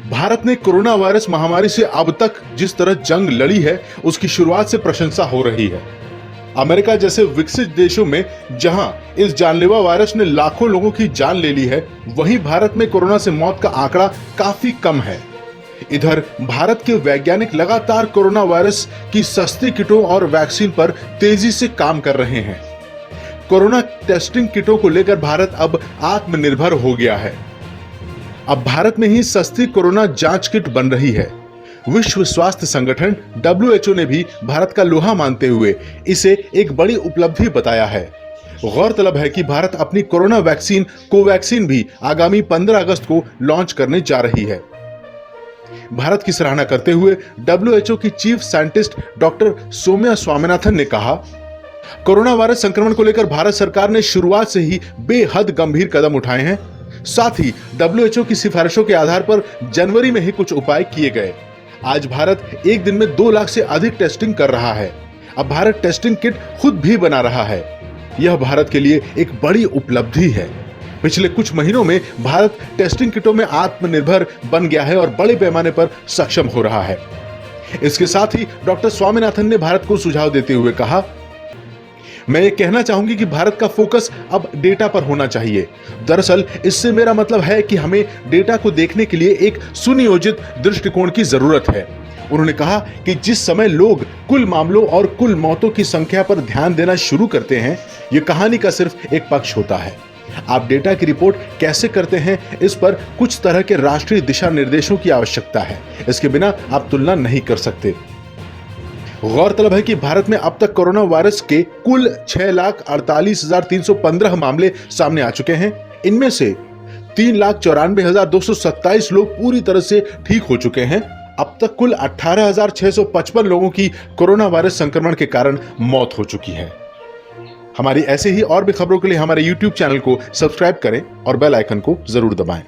भारत ने corona virus महामारी से अब तक जिस तरह जंग लड़ी है, उसकी शुरुआत से प्रशंसा हो रही है। अमेरिका जैसे विकसित देशों में जहां इस जानलेवा वायरस ने लाखों लोगों की जान ले ली है, वहीं भारत में कोरोना से मौत का आंकड़ा काफी कम है। इधर भारत के वैज्ञानिक लगातार कोरोना वायरस की सस्ती किटों और वैक्सीन पर तेजी से काम कर रहे हैं। कोरोना टेस्टिंग किटों को लेकर भारत अब आत्मनिर्भर हो गया है। अब भारत में ही सस्ती कोरोना जांच किट बन रही है। विश्व स्वास्थ्य संगठन WHO ने भी भारत का लोहा मानते हुए इसे एक बड़ी उपलब्धि बताया है। गौरतलब है कि भारत अपनी कोरोना वैक्सीन कोवैक्सीन भी आगामी 15 अगस्त को लॉन्च करने जा रही है। भारत की सराहना करते हुए WHO की chief scientist doctor Soumya Swaminathan ने कहा, कोरोना वायरस संक्रमण को लेकर भारत सरकार ने शुरुआत से ही बेहद गंभीर कदम उठाए हैं। साथ ही WHO की सिफारिशों के आधार पर जनवरी में ही कुछ उपाय किए गए। आज भारत एक दिन में 2 लाख से अधिक टेस्टिंग कर रहा है। अब भारत टेस्टिंग किट खुद भी बना रहा है। यह भारत के लिए एक बड़ी उपलब्धि है। पिछले कुछ महीनों में भारत टेस्टिंग किटों में आत्मनिर्भर बन गया है और बड़े पैमाने पर सक्षम हो रहा है। इसके साथ ही डॉक्टर स्वामीनाथन ने भारत को सुझाव देते हुए कहा, मैं ये कहना चाहूंगी कि भारत का फोकस अब डेटा पर होना चाहिए। दरअसल इससे मेरा मतलब है कि हमें डेटा को देखने के लिए एक सुनियोजित दृष्टिकोण की जरूरत है। उन्होंने कहा कि जिस समय लोग कुल मामलों और कुल मौतों की संख्या पर ध्यान देना शुरू करते हैं, ये कहानी का सिर्फ एक पक्ष होता है। आप डेटा की रिपोर्ट कैसे करते हैं, इस पर कुछ तरह के राष्ट्रीय दिशा निर्देशों की आवश्यकता है। इसके बिना आप तुलना नहीं कर सकते। गौरतलब है कि भारत में अब तक कोरोना वायरस के कुल 6,48,315 मामले सामने आ चुके हैं। इनमें से 3,94,227 लोग पूरी तरह से ठीक हो चुके हैं। अब तक कुल 18,655 लोगों की कोरोना वायरस संक्रमण के कारण मौत हो चुकी है। हमारी ऐसे ही और भी खबरों के लिए हमारे YouTube चैनल को सब्सक्राइब करें और बेल आइकन को जरूर दबाएं।